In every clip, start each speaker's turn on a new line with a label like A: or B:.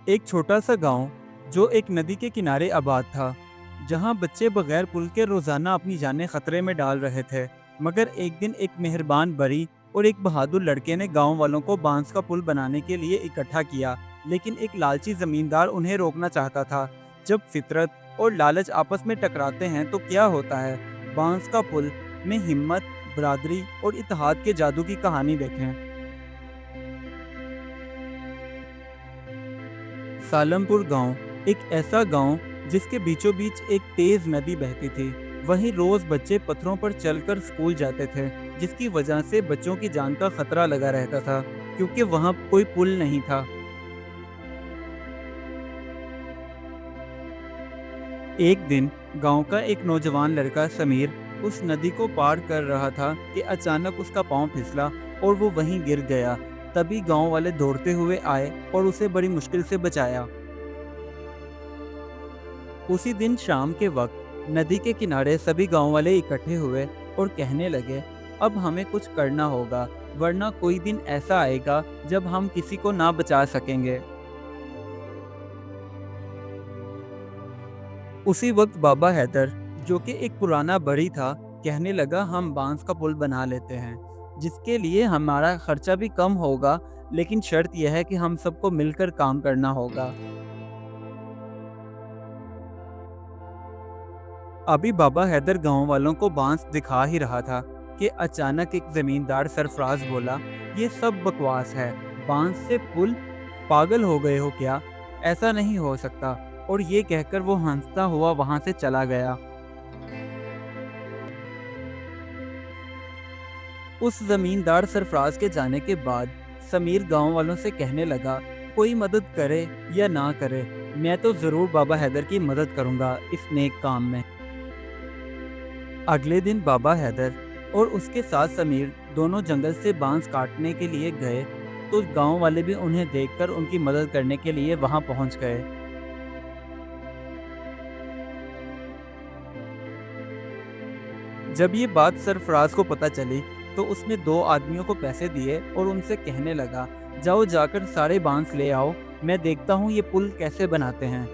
A: एक छोटा सा गांव जो एक नदी के किनारे आबाद था, जहां बच्चे बगैर पुल के रोजाना अपनी जानें खतरे में डाल रहे थे। मगर एक दिन एक मेहरबान बड़ी और एक बहादुर लड़के ने गांव वालों को बांस का पुल बनाने के लिए इकट्ठा किया। लेकिन एक लालची जमींदार उन्हें रोकना चाहता था। जब फितरत और लालच आपस में टकराते हैं तो क्या होता है? बांस का पुल में हिम्मत, बरादरी और इत्तेहाद के जादू की कहानी देखें। सालमपुर गांव एक ऐसा गांव जिसके बीचों बीच एक तेज नदी बहती थी। वहीं रोज बच्चे पत्थरों पर चलकर स्कूल जाते थे, जिसकी वजह से बच्चों की जान का खतरा लगा रहता था, क्योंकि वहां कोई पुल नहीं था। एक दिन गांव का एक नौजवान लड़का समीर उस नदी को पार कर रहा था कि अचानक उसका पांव फिसला और वो वहीं गिर गया। तभी गांव वाले दौड़ते हुए आए और उसे बड़ी मुश्किल से बचाया। उसी दिन शाम के वक्त नदी के किनारे सभी गांव वाले इकट्ठे हुए और कहने लगे, अब हमें कुछ करना होगा, वरना कोई दिन ऐसा आएगा जब हम किसी को ना बचा सकेंगे। उसी वक्त बाबा हैदर, जो कि एक पुराना बड़ी था, कहने लगा, हम बांस का पुल बना लेते हैं, जिसके लिए हमारा खर्चा भी कम होगा, लेकिन शर्त यह है कि हम सबको मिलकर काम करना होगा। अभी बाबा हैदर गांव वालों को बांस दिखा ही रहा था कि अचानक एक जमींदार सरफराज बोला, ये सब बकवास है, बांस से पुल? पागल हो गए हो क्या? ऐसा नहीं हो सकता। और ये कहकर वो हंसता हुआ वहां से चला गया। उस जमींदार सरफराज के जाने के बाद समीर गांव वालों से कहने लगा, कोई मदद करे या ना करे, मैं तो जरूर बाबा हैदर की मदद करूंगा इस नेक काम में। अगले दिन बाबा हैदर और उसके साथ समीर दोनों जंगल से बांस काटने के लिए गए, तो गांव वाले भी उन्हें देखकर उनकी मदद करने के लिए वहां पहुंच गए। जब ये बात सरफराज को पता चली, तो उसने दो आदमियों को पैसे दिए और उनसे कहने लगा, जाओ जाकर सारे बांस ले आओ, मैं देखता हूँ ये पुल कैसे बनाते हैं।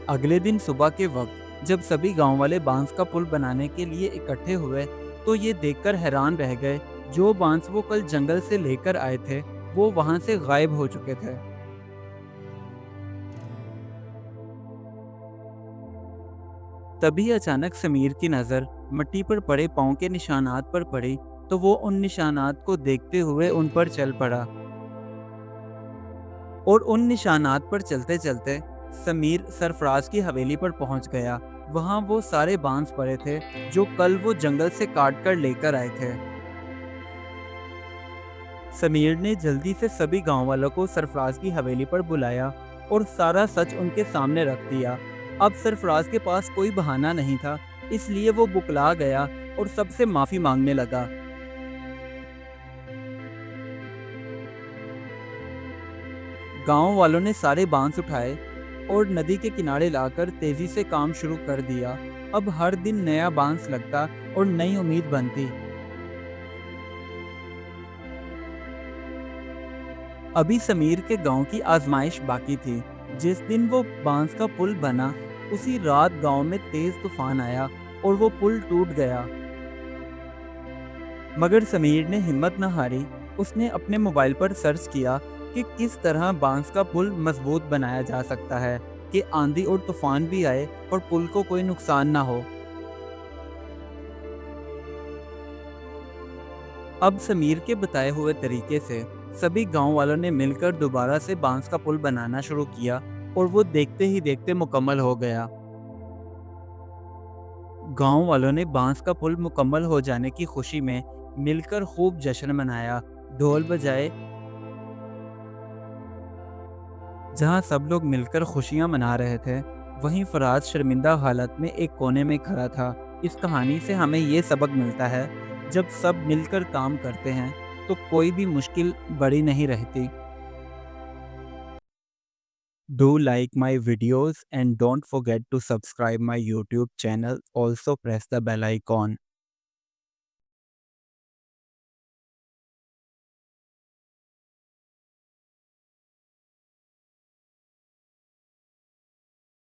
A: अगले दिन सुबह के वक्त जब सभी गांव वाले बांस का पुल बनाने के लिए इकट्ठे हुए, तो ये देखकर हैरान रह गए, जो बांस वो कल जंगल से लेकर आए थे, वो वहां से गायब हो चुके थे। तभी अचानक समीर की नज़र मिट्टी पर पड़े पाँव के निशानात पर पड़ी, तो वो उन निशानात को देखते हुए उन पर चल पड़ा। और उन निशानात पर चलते चलते समीर सरफराज की हवेली पर पहुंच गया। वहां वो सारे बांस पड़े थे जो कल वो जंगल से काट कर लेकर आए थे। समीर ने जल्दी से सभी गांव वालों को सरफराज की हवेली पर बुलाया और सारा सच उनके सामने रख दिया। अब सरफराज के पास कोई बहाना नहीं था, इसलिए वो बुकला गया और सबसे माफी मांगने लगा। गांव वालों ने सारे बांस उठाए और नदी के किनारे लाकर तेजी से काम शुरू कर दिया। अब हर दिन नया बांस लगता और नई उम्मीद बनती। अभी समीर के गांव की आजमाइश बाकी थी। जिस दिन वो बांस का पुल बना, उसी रात गांव में तेज तूफान आया और वो पुल टूट गया। मगर समीर ने हिम्मत न हारी। उसने अपने मोबाइल पर सर्च किया कि किस तरह बांस का पुल मजबूत बनाया जा सकता है, कि आंधी और तूफान भी आए और पुल को कोई नुकसान ना हो। अब समीर के बताए हुए तरीके से सभी गांव वालों ने मिलकर दोबारा से बांस का पुल बनाना शुरू किया और वो देखते ही देखते मुकम्मल हो गया। गांव वालों ने बांस का पुल मुकम्मल हो जाने की खुशी में मिलकर खूब जश्न मनाया, ढोल बजाए। जहां सब लोग मिलकर खुशियां मना रहे थे, वहीं फराज शर्मिंदा हालत में एक कोने में खड़ा था। इस कहानी से हमें ये सबक मिलता है, जब सब मिलकर काम करते हैं तो कोई भी मुश्किल बड़ी नहीं रहती। Do like my videos and don't forget to subscribe my YouTube channel. Also press the bell icon.